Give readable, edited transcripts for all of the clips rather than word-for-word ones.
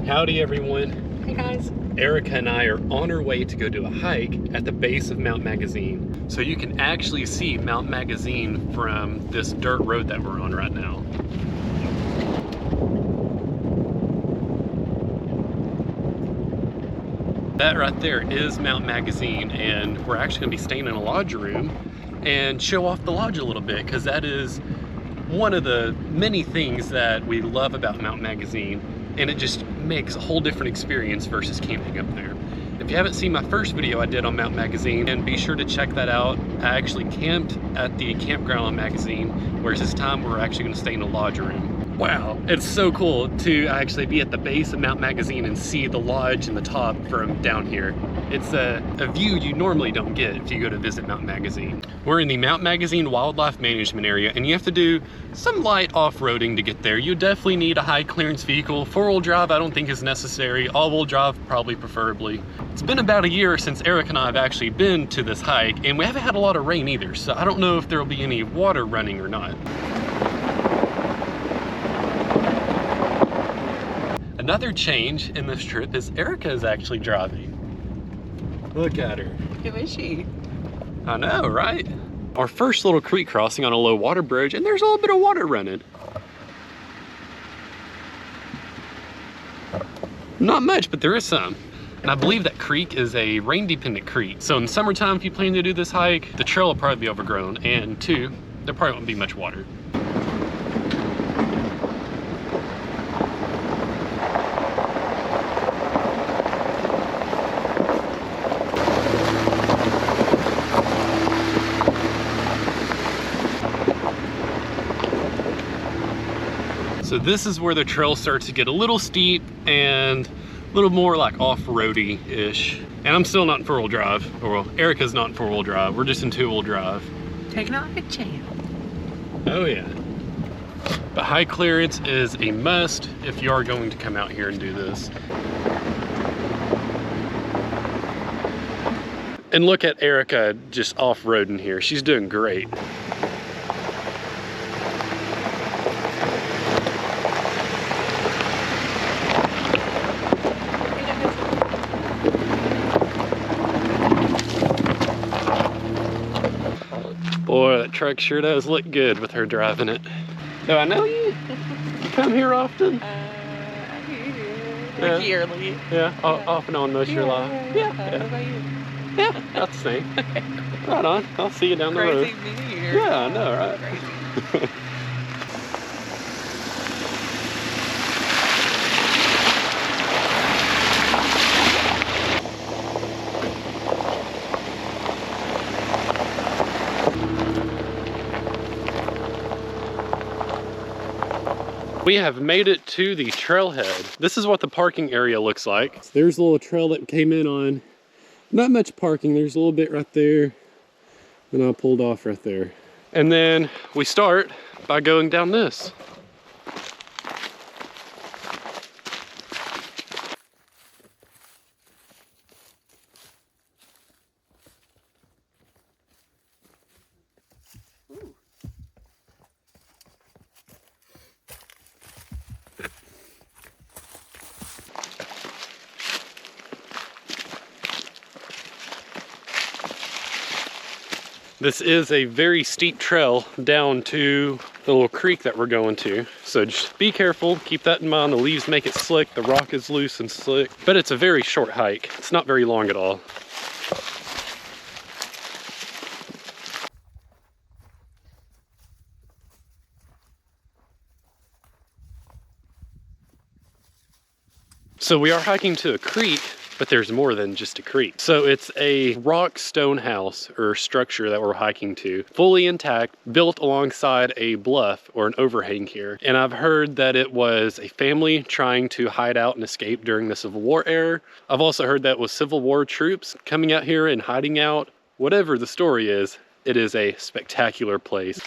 Howdy everyone. Hey guys. Erica and I are on our way to go do a hike at the base of Mount Magazine. So you can actually see Mount Magazine from this dirt road that we're on right now. That right there is Mount Magazine, and we're actually gonna be staying in a lodge room and show off the lodge a little bit, because that is one of the many things that we love about Mount Magazine, and it just makes a whole different experience versus camping up there. If you haven't seen my first video I did on Mount Magazine, and be sure to check that out. I actually camped at the campground on Magazine, whereas this time we're actually gonna stay in a lodge room. Wow, it's so cool to actually be at the base of Mount Magazine and see the lodge and the top from down here. It's a view you normally don't get if you go to visit Mount Magazine. We're in the Mount Magazine Wildlife Management Area, and you have to do some light off-roading to get there. You definitely need a high clearance vehicle. Four-wheel drive I don't think is necessary. All-wheel drive probably preferably. It's been about a year since Eric and I have actually been to this hike, and we haven't had a lot of rain either, so I don't know if there will be any water running or not. Another change in this trip is Erica is actually driving. Look at her. Who is she? I know, right? Our first little creek crossing on a low water bridge, and there's a little bit of water running. Not much, but there is some. And I believe that creek is a rain-dependent creek. So in the summertime, if you plan to do this hike, the trail will probably be overgrown, and two, there probably won't be much water. So this is where the trail starts to get a little steep and a little more like off-roady-ish. And I'm still not in four-wheel drive. Or well, Erica's not in four-wheel drive. We're just in two-wheel drive. Taking out a champ. Oh yeah. But high clearance is a must if you are going to come out here and do this. And look at Erica just off-roading here. She's doing great. Boy, that truck sure does look good with her driving it. Do I know you? You come here often? Yearly. Yeah, off and on most of your life. Yeah. How about you? Yeah, that's the same. Right on. I'll see you down the road. Crazy New Year. Yeah, I know, right? Crazy. We have made it to the trailhead. This is what the parking area looks like. There's a little trail that came in on. Not much parking, there's a little bit right there. And I pulled off right there. And then we start by going down this. This is a very steep trail down to the little creek that we're going to. So just be careful, keep that in mind. The leaves make it slick, the rock is loose and slick, but it's a very short hike. It's not very long at all. So we are hiking to a creek, but there's more than just a creek. So it's a rock stone house or structure that we're hiking to, fully intact, built alongside a bluff or an overhang here. And I've heard that it was a family trying to hide out and escape during the Civil War era. I've also heard that it was Civil War troops coming out here and hiding out. Whatever the story is, it is a spectacular place.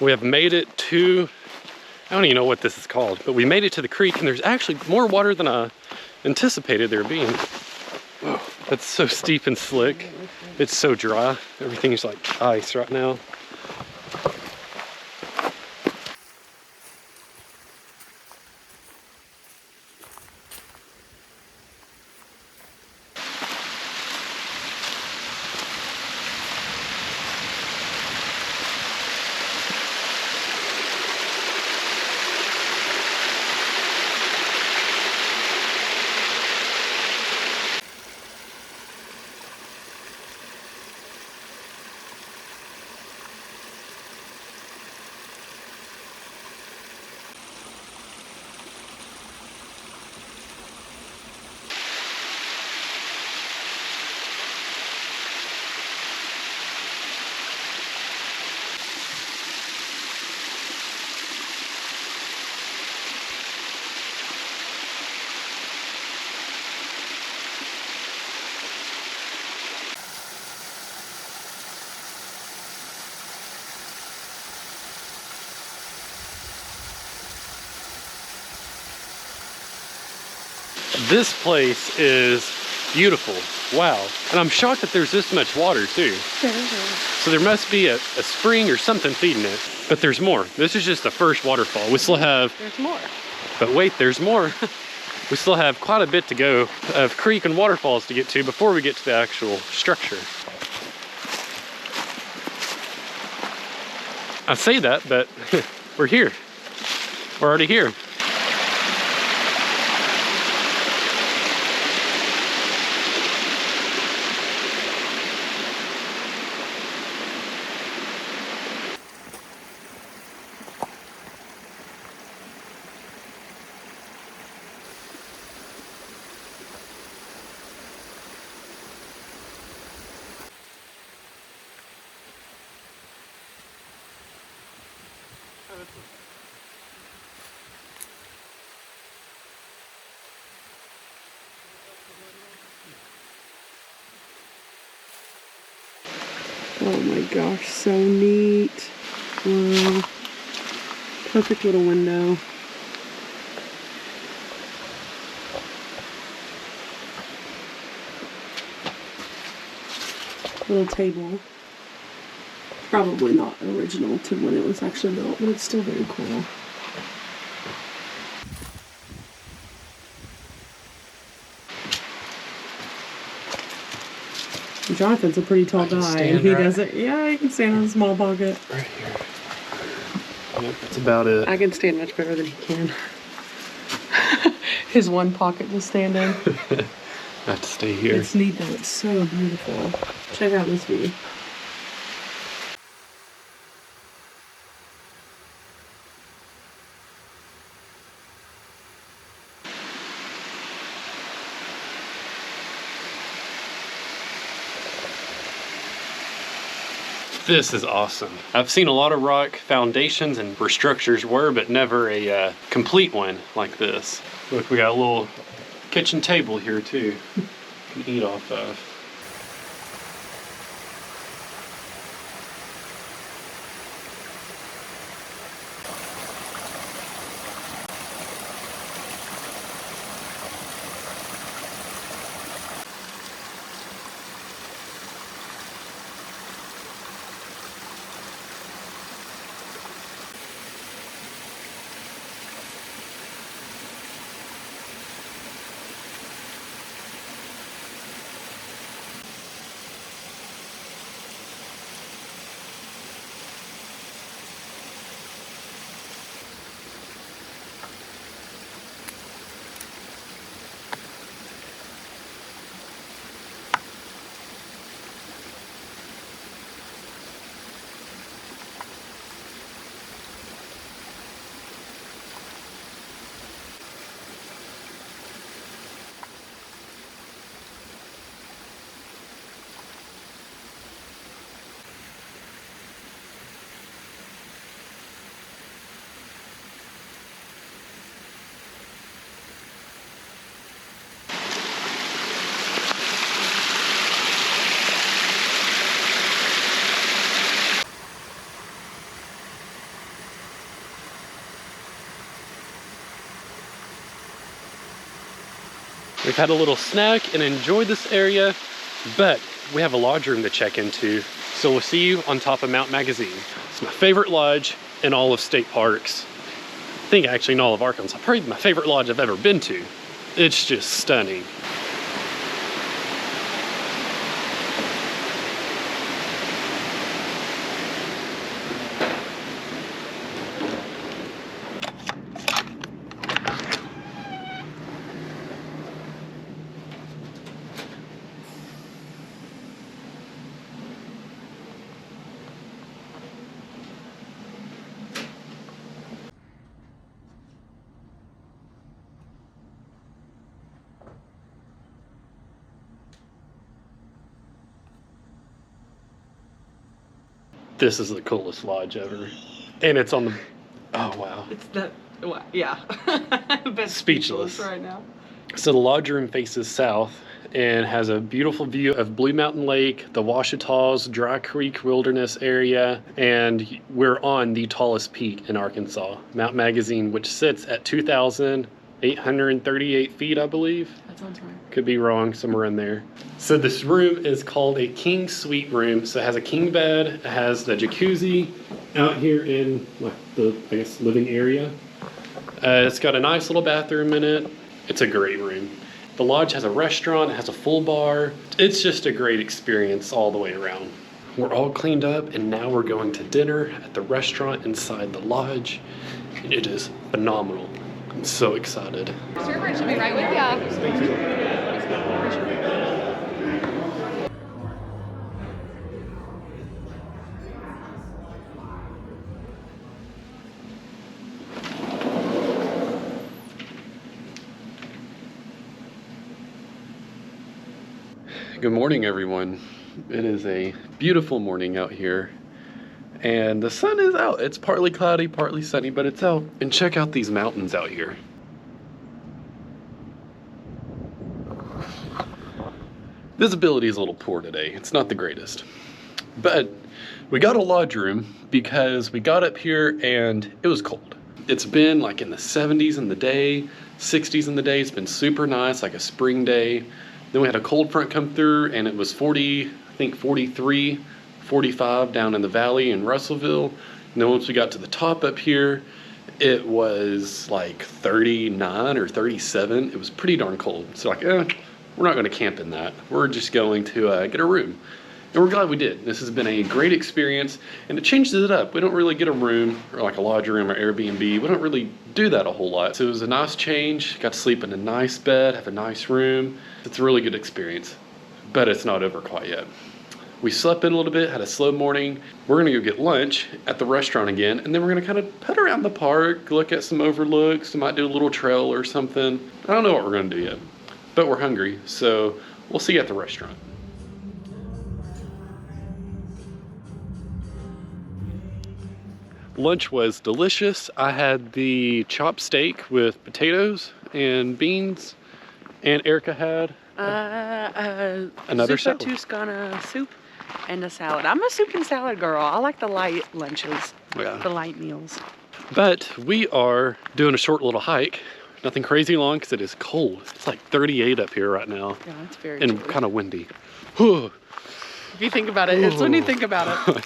We have made it to, I don't even know what this is called, but we made it to the creek, and there's actually more water than I anticipated there being. Whoa. That's so steep and slick. It's so dry. Everything's like ice right now. This place is beautiful. Wow. And I'm shocked that there's this much water too. So there must be a spring or something feeding it. But there's more. This is just the first waterfall. We still have... There's more. But wait, there's more. We still have quite a bit to go of creek and waterfalls to get to before we get to the actual structure. I say that, but we're here. We're already here. Oh my gosh, so neat. Wow. Perfect little window. Little table. Probably not original to when it was actually built, but it's still very cool. Jonathan's a pretty tall guy, and he doesn't. Yeah, he can stand in a small pocket. Right here. Yep, that's about it. I can stand much better than he can. His one pocket to stand in. I have to stay here. It's neat though. It's so beautiful. Check out this view. This is awesome. I've seen a lot of rock foundations and where structures were, but never a complete one like this. Look, we got a little kitchen table here too. You can eat off of. We've had a little snack and enjoyed this area, but we have a lodge room to check into. So we'll see you on top of Mount Magazine. It's my favorite lodge in all of state parks. I think actually in all of Arkansas. Probably my favorite lodge I've ever been to. It's just stunning. This is the coolest lodge ever. And it's on the, oh wow. It's that, well, yeah. Speechless right now. So the lodge room faces south and has a beautiful view of Blue Mountain Lake, the Ouachitas, Dry Creek Wilderness area, and we're on the tallest peak in Arkansas, Mount Magazine, which sits at 2,838 feet, I believe. That sounds right. Could be wrong, somewhere in there. So this room is called a king suite room. So it has a king bed, it has the jacuzzi out here in like the, I guess, living area. It's got a nice little bathroom in it. It's a great room. The lodge has a restaurant, it has a full bar. It's just a great experience all the way around. We're all cleaned up and now we're going to dinner at the restaurant inside the lodge. And it is phenomenal. I'm so excited. Server should be right with ya. Thank you. Good morning, everyone. It is a beautiful morning out here and the sun is out. It's partly cloudy, partly sunny, but it's out. And check out these mountains out here. Visibility is a little poor today. It's not the greatest, but we got a lodge room because we got up here and it was cold. It's been like in the 70s in the day, 60s in the day. It's been super nice, like a spring day. Then we had a cold front come through and it was 40, I think 43, 45 down in the valley in Russellville. And then once we got to the top up here, it was like 39 or 37. It was pretty darn cold. So like, we're not going to camp in that. We're just going to get a room. And we're glad we did. This has been a great experience and it changes it up. We don't really get a room or like a lodge room or Airbnb. We don't really do that a whole lot. So it was a nice change. Got to sleep in a nice bed, have a nice room. It's a really good experience, but it's not over quite yet. We slept in a little bit, had a slow morning. We're gonna go get lunch at the restaurant again, and then we're gonna kind of put around the park, look at some overlooks. We might do a little trail or something. I don't know what we're gonna do yet, but we're hungry, so we'll see you at the restaurant. Lunch was delicious. I had the chopped steak with potatoes and beans, and Erica had another Zuppa salad. Toscana soup and a salad. I'm a soup and salad girl. I like the light lunches, Yeah. the light meals. But we are doing a short little hike. Nothing crazy long because it is cold. It's like 38 up here right now Yeah, it's very and chilly. kind of windy. If you think about it, it's when you think about it.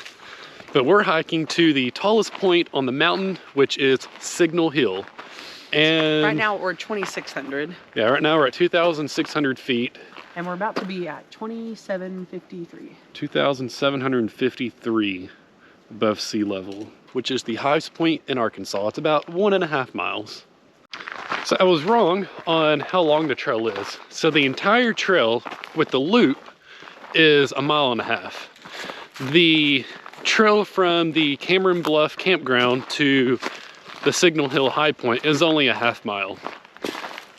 But we're hiking to the tallest point on the mountain, which is Signal Hill. And Right now we're 2,600 yeah, right now we're at 2,600 feet. and we're about to be at 2,753. 2,753 above sea level, which is the highest point in Arkansas. It's about 1.5 miles. So I was wrong on how long the trail is. So the entire trail with the loop is 1.5 miles. The trail from the Cameron Bluff campground to the Signal Hill high point is only 1/2 mile.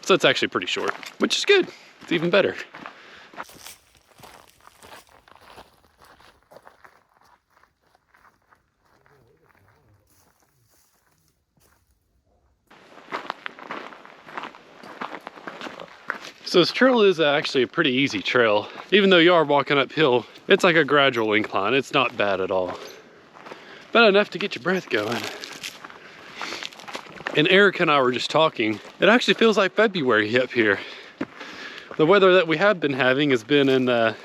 So it's actually pretty short, which is good. It's even better. So this trail is actually a pretty easy trail. Even though you are walking uphill, it's like a gradual incline. It's not bad at all. But enough to get your breath going. And Eric and I were just talking. It actually feels like February up here. The weather that we have been having has been in the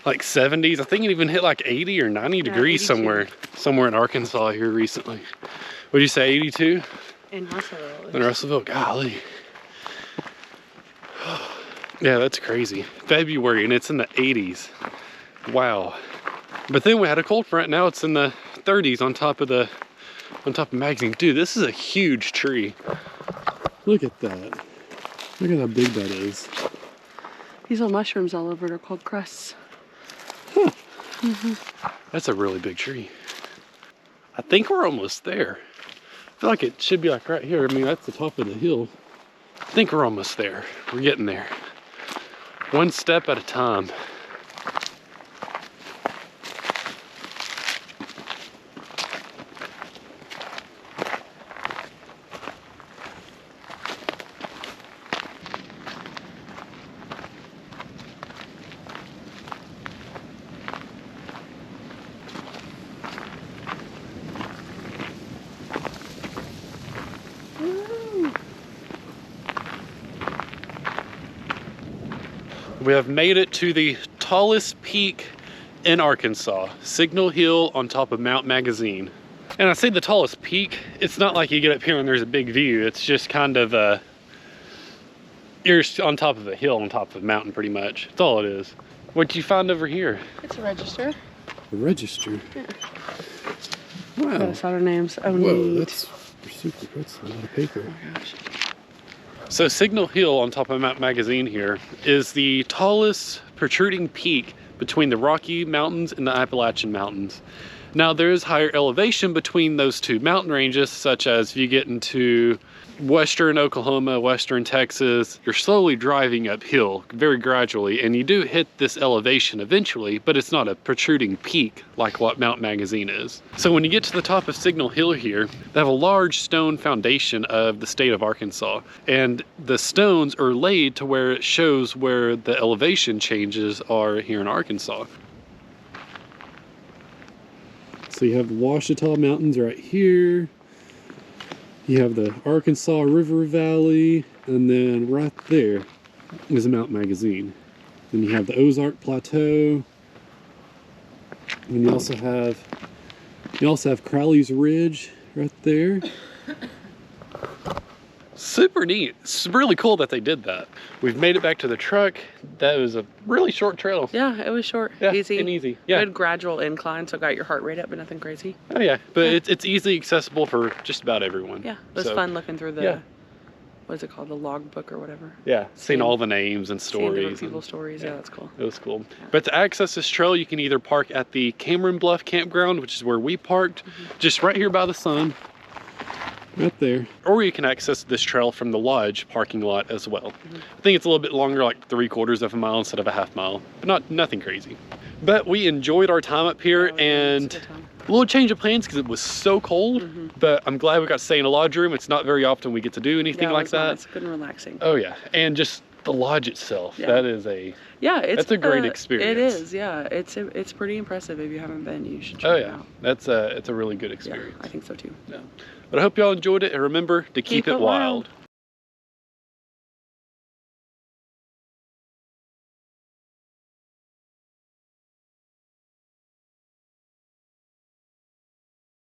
like 70s. I think it even hit like 80 or 90 degrees 82. somewhere in Arkansas here recently. What'd you say, 82? In Russellville. In Russellville, golly. Yeah, that's crazy. February and it's in the 80s. Wow. But then we had a cold front. Now it's in the 30s on top of Magazine. Dude, this is a huge tree. Look at that. Look at how big that is. These little mushrooms all over it are called crusts. Huh. That's a really big tree. I think we're almost there. I feel like it should be like right here. I mean, that's the top of the hill. I think we're almost there. We're getting there. One step at a time. We have made it to the tallest peak in Arkansas, Signal Hill on top of Mount Magazine. And I say the tallest peak, it's not like you get up here and there's a big view. It's just kind of you're on top of a hill, on top of a mountain pretty much. That's all it is. What'd you find over here? It's a register. A register? Yeah. Wow. That's our names. Oh, whoa, neat. that's super, that's a lot of paper. Oh my gosh. So Signal Hill on top of Mount Magazine here is the tallest protruding peak between the Rocky Mountains and the Appalachian Mountains. Now there is higher elevation between those two mountain ranges, such as if you get into western Oklahoma, western Texas, you're slowly driving uphill very gradually, and you do hit this elevation eventually, but it's not a protruding peak like what Mount Magazine is. So when you get to the top of Signal Hill here, they have a large stone foundation of the state of Arkansas, and the stones are laid to where it shows where the elevation changes are here in Arkansas. So you have the Ouachita Mountains right here. You have the Arkansas River Valley, and then right there is Mount Magazine. Then you have the Ozark Plateau, and you also have Crowley's Ridge right there. Super neat. It's really cool that they did that. We've made it back to the truck. That was a really short trail. Yeah, it was short, Yeah, easy. and easy. Yeah. Good gradual incline, so got your heart rate up, but nothing crazy. Oh yeah, but Yeah. it's easily accessible for just about everyone. Yeah, it was So, fun looking through the, yeah. what is it called, the log book or whatever. Yeah, seeing Seeing- all the names and Seeing different stories. people's stories, yeah, that's cool. It was cool. But to access this trail, you can either park at the Cameron Bluff campground, which is where we parked, just right here by the sun, right there. Or you can access this trail from the lodge parking lot as well. I think it's a little bit longer, like 3/4 of a mile instead of a half mile, but nothing crazy. But we enjoyed our time up here, Yeah, it was a and good time. a little change of plans because it was so cold, but I'm glad we got to stay in a lodge room. It's not very often we get to do anything Yeah, it like was that. nice, good and relaxing. Oh yeah, and just the lodge itself, Yeah. that is a, Yeah, it's that's a great experience. It is, yeah. It's pretty impressive. If you haven't been, you should check oh it yeah, out. it's a really good Yeah, experience. I think so too. Yeah. But I hope y'all enjoyed it, and remember to keep it wild.